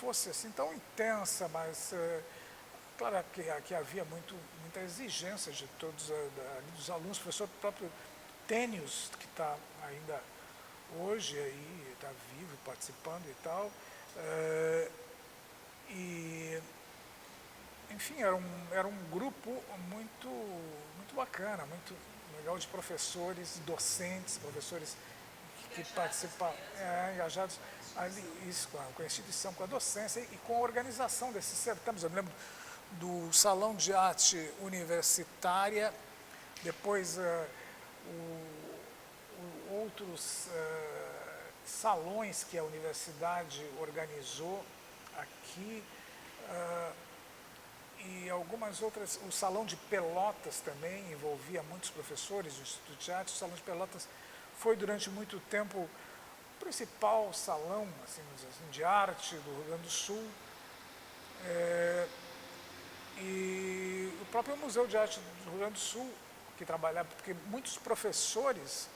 fosse assim tão intensa, mas claro que havia muita exigência de todos dos alunos, o professor próprio Tênios, que está ainda hoje aí, está vivo, participando e tal, e enfim, era um grupo muito bacana, muito legal de professores, docentes, professores que participavam, engajados ali, isso, com a instituição, com a docência e com a organização desses certames. Eu me lembro do Salão de Arte Universitária, depois outros salões que a universidade organizou aqui, e algumas outras, o Salão de Pelotas também envolvia muitos professores do Instituto de Arte. O Salão de Pelotas foi durante muito tempo o principal salão assim, de arte do Rio Grande do Sul. E o próprio Museu de Arte do Rio Grande do Sul, que trabalhava, porque muitos professores,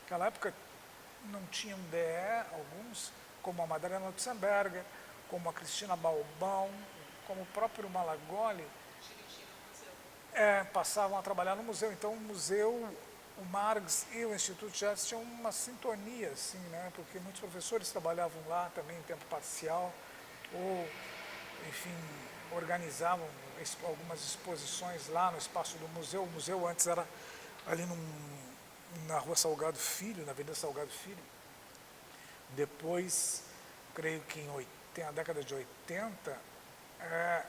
naquela época não tinham DE, alguns, como a Madalena Lutzenberger, como a Cristina Balbão, como o próprio Malagoli, passavam a trabalhar no museu. Então o museu, o Margs e o Instituto de Artes tinham uma sintonia, assim, né? Porque muitos professores trabalhavam lá também em tempo parcial, ou, enfim, organizavam algumas exposições lá no espaço do museu. O museu antes era ali na Rua Salgado Filho, na Avenida Salgado Filho. Depois, creio que tem a década de 80,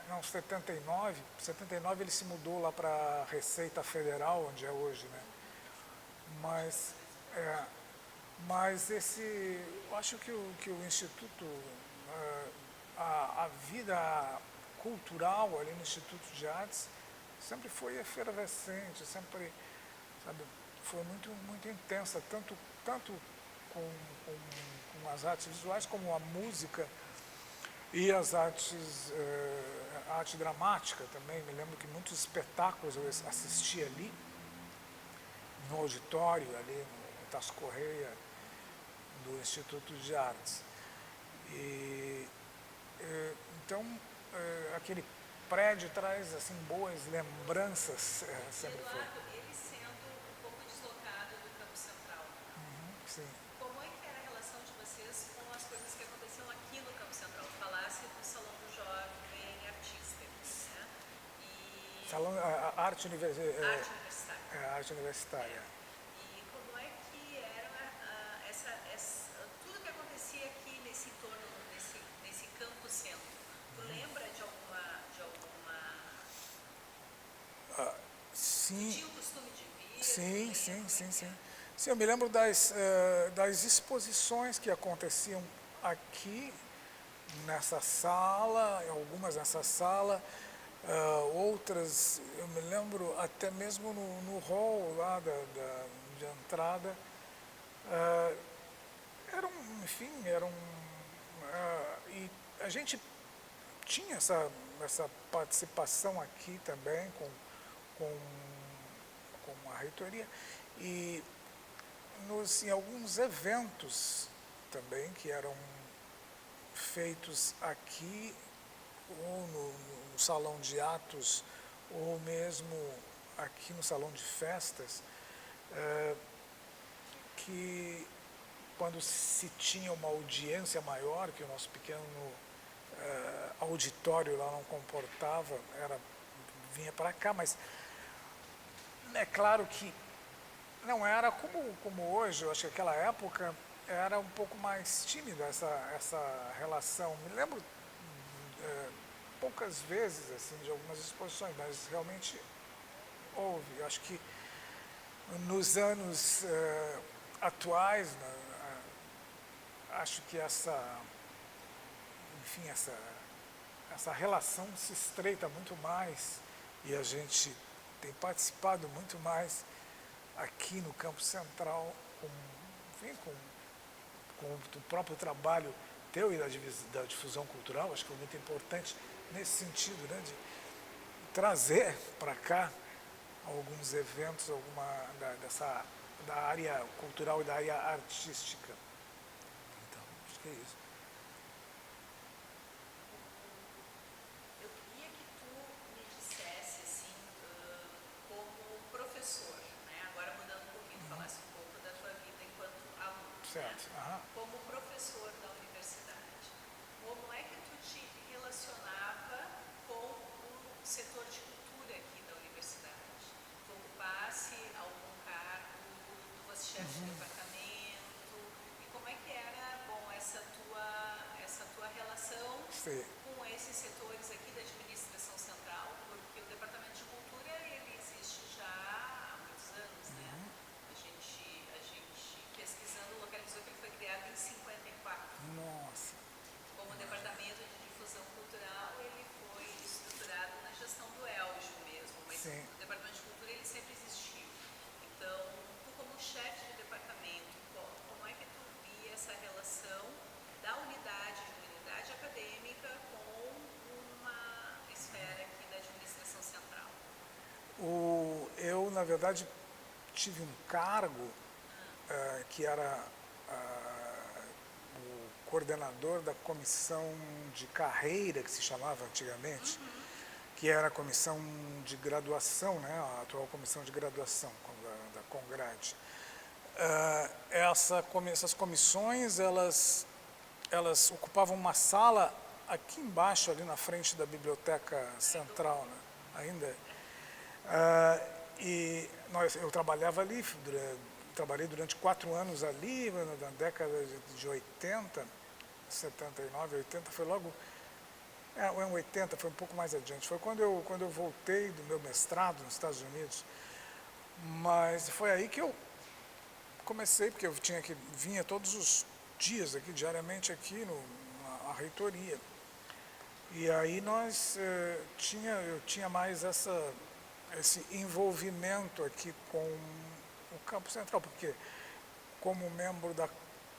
não, 79 ele se mudou lá para a Receita Federal, onde é hoje, né? Mas eu acho que o Instituto, a vida cultural ali no Instituto de Artes sempre foi efervescente, sempre, sabe, foi muito intensa, tanto com as artes visuais como a música e as artes, a arte dramática também. Me lembro que muitos espetáculos eu assisti ali, no auditório, ali no Tasso Correia, do Instituto de Artes. Então, aquele prédio traz assim, boas lembranças. Sempre foi. Eduardo, ele sendo um pouco deslocado do Campo Central, Sim. como é que era a relação de vocês com as coisas que aconteciam aqui no Campo Central? Falasse do Salão do Jovem Artista, né? Salão, a arte universitária. Arte universitária. Arte universitária. E como é que era tudo que acontecia aqui nesse entorno, nesse campo centro? Tu lembra de alguma Sim. tinha o costume de vir? Sim, eu me lembro das exposições que aconteciam aqui nessa sala, algumas nessa sala, outras, eu me lembro até mesmo no hall lá de entrada. E a gente tinha essa participação aqui também com a reitoria e em alguns eventos também que eram feitos aqui ou no salão de atos ou mesmo aqui no salão de festas, que quando se tinha uma audiência maior, que o nosso pequeno auditório lá não comportava, vinha para cá, mas é claro que não era como hoje. Eu acho que naquela época era um pouco mais tímida essa relação. Me lembro poucas vezes assim, de algumas exposições, mas realmente houve. Eu acho que nos anos atuais, acho que essa relação se estreita muito mais e a gente tem participado muito mais aqui no Campo Central com o próprio trabalho teu e da difusão cultural. Acho que é muito importante nesse sentido, né, de trazer para cá alguns eventos da área cultural e da área artística. Então, acho que é isso. certo. Aham. como professor da universidade. Como é que tu te relacionava com o setor de cultura aqui da universidade? Tu ocupasse algum cargo, tu fosse chefe de departamento, e como é que era, bom, essa tua relação Sim. com esses setores aqui da administração central? Porque o departamento de cultura, ele existe já há muitos anos, né? A gente pesquisando localizou que ele foi criado em 54. Nossa. Como departamento de difusão cultural, ele foi estruturado na gestão do Eljo mesmo, mas Sim. o departamento de cultura ele sempre existiu. Então, tu como chefe de departamento, como é que tu via essa relação da unidade de uma unidade acadêmica com uma esfera aqui da administração central? Eu, na verdade, tive um cargo que era o coordenador da comissão de carreira, que se chamava antigamente, que era a comissão de graduação, né, a atual comissão de graduação da Congrade. Essas comissões, elas ocupavam uma sala aqui embaixo, ali na frente da Biblioteca Central, né, ainda. Eu trabalhava ali, trabalhei durante 4 anos ali, na década de 80, 79, 80, foi logo, em 80, foi um pouco mais adiante, foi quando eu voltei do meu mestrado nos Estados Unidos, mas foi aí que eu comecei, porque eu vinha todos os dias aqui, diariamente aqui na reitoria, e aí eu tinha mais esse envolvimento aqui com o campo central, porque como membro da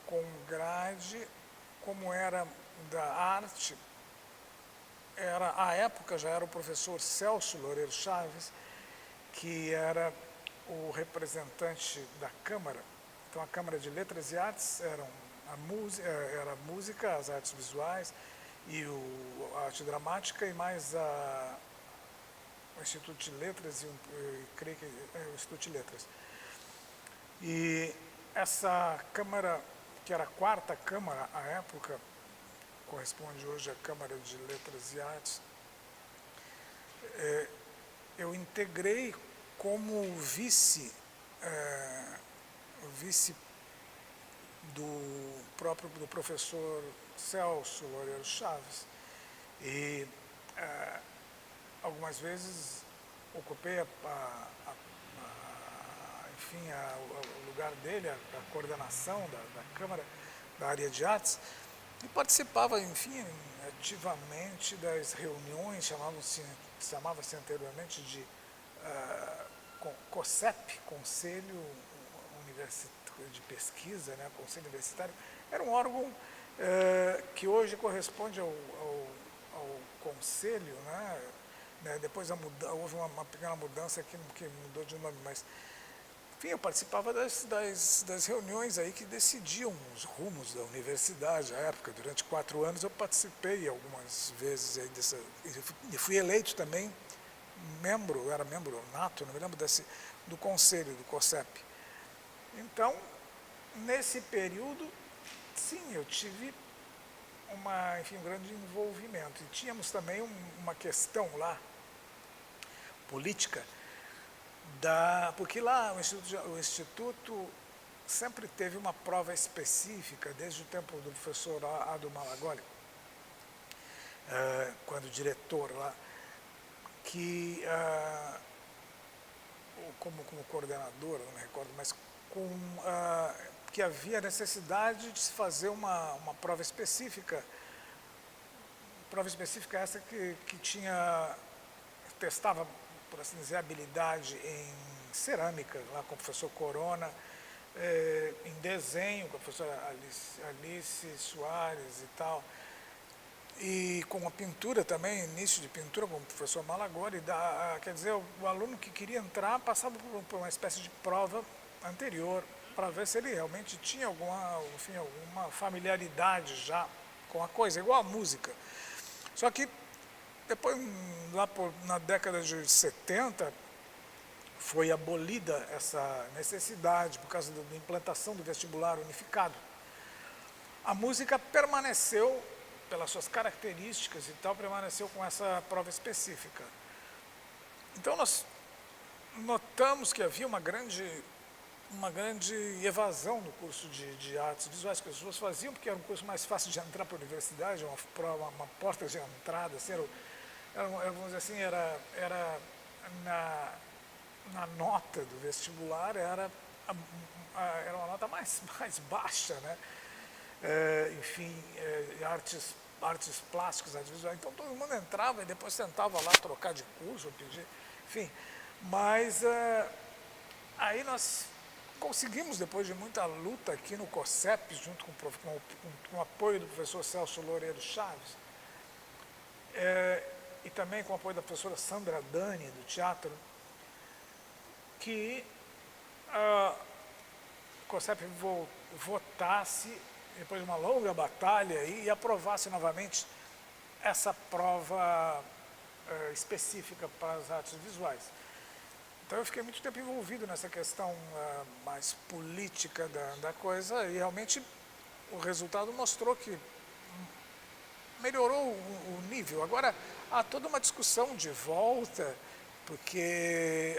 Congrade, como era da arte, à época já era o professor Celso Loureiro Chaves, que era o representante da Câmara. Então a Câmara de Letras e Artes era a música, as artes visuais e a arte dramática, e mais o Instituto de Letras e creio que o Instituto de Letras. E essa Câmara, que era a 4ª Câmara à época, corresponde hoje à Câmara de Letras e Artes, eu integrei como vice do professor Celso Loureiro Chaves. E algumas vezes ocupei o lugar dele, a coordenação da Câmara, da área de artes, e participava, enfim, ativamente das reuniões, chamava-se anteriormente de COSEP, Conselho de Pesquisa, né, Conselho Universitário. Era um órgão que hoje corresponde ao Conselho, né, depois houve uma pequena mudança que mudou de nome, mas enfim, eu participava das reuniões aí que decidiam os rumos da universidade. À época, durante 4 anos, eu participei algumas vezes aí e fui eleito também eu era membro nato, não me lembro do conselho, do COSEP. Então, nesse período, sim, eu tive um grande envolvimento. E tínhamos também uma questão lá, política, porque lá o Instituto sempre teve uma prova específica, desde o tempo do professor Ado Malagoli, quando diretor lá, que como coordenador, não me recordo, mas que havia necessidade de se fazer uma prova específica essa que testava, por assim dizer, habilidade em cerâmica, lá com o professor Corona, em desenho com a professora Alice Soares e tal, e com a pintura também, início de pintura com o professor Malagoli. Quer dizer, o aluno que queria entrar passava por uma espécie de prova anterior, para ver se ele realmente tinha alguma familiaridade já com a coisa, igual a música. Só que depois, na década de 70, foi abolida essa necessidade por causa da implantação do vestibular unificado. A música permaneceu, pelas suas características e tal, permaneceu com essa prova específica. Então nós notamos que havia uma grande evasão no curso de artes visuais, que as pessoas faziam, porque era um curso mais fácil de entrar para a universidade, uma porta de entrada, assim, vamos dizer assim, era na nota do vestibular, era uma nota mais baixa, né? Enfim, artes plásticas, artes visuais. Então todo mundo entrava e depois tentava lá trocar de curso, pedir, enfim. Mas aí nós conseguimos, depois de muita luta aqui no COSEP, junto com o apoio do professor Celso Loureiro Chaves, e também com o apoio da professora Sandra Dani, do teatro, que o COSEP votasse, depois de uma longa batalha, e aprovasse novamente essa prova específica para as artes visuais. Então eu fiquei muito tempo envolvido nessa questão mais política da coisa, e realmente o resultado mostrou que melhorou o nível. Agora há toda uma discussão de volta, porque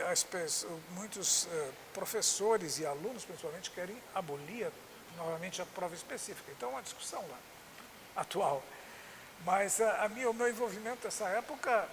muitos professores e alunos, principalmente, querem abolir novamente a prova específica. Então é uma discussão lá, atual. Mas o meu envolvimento nessa época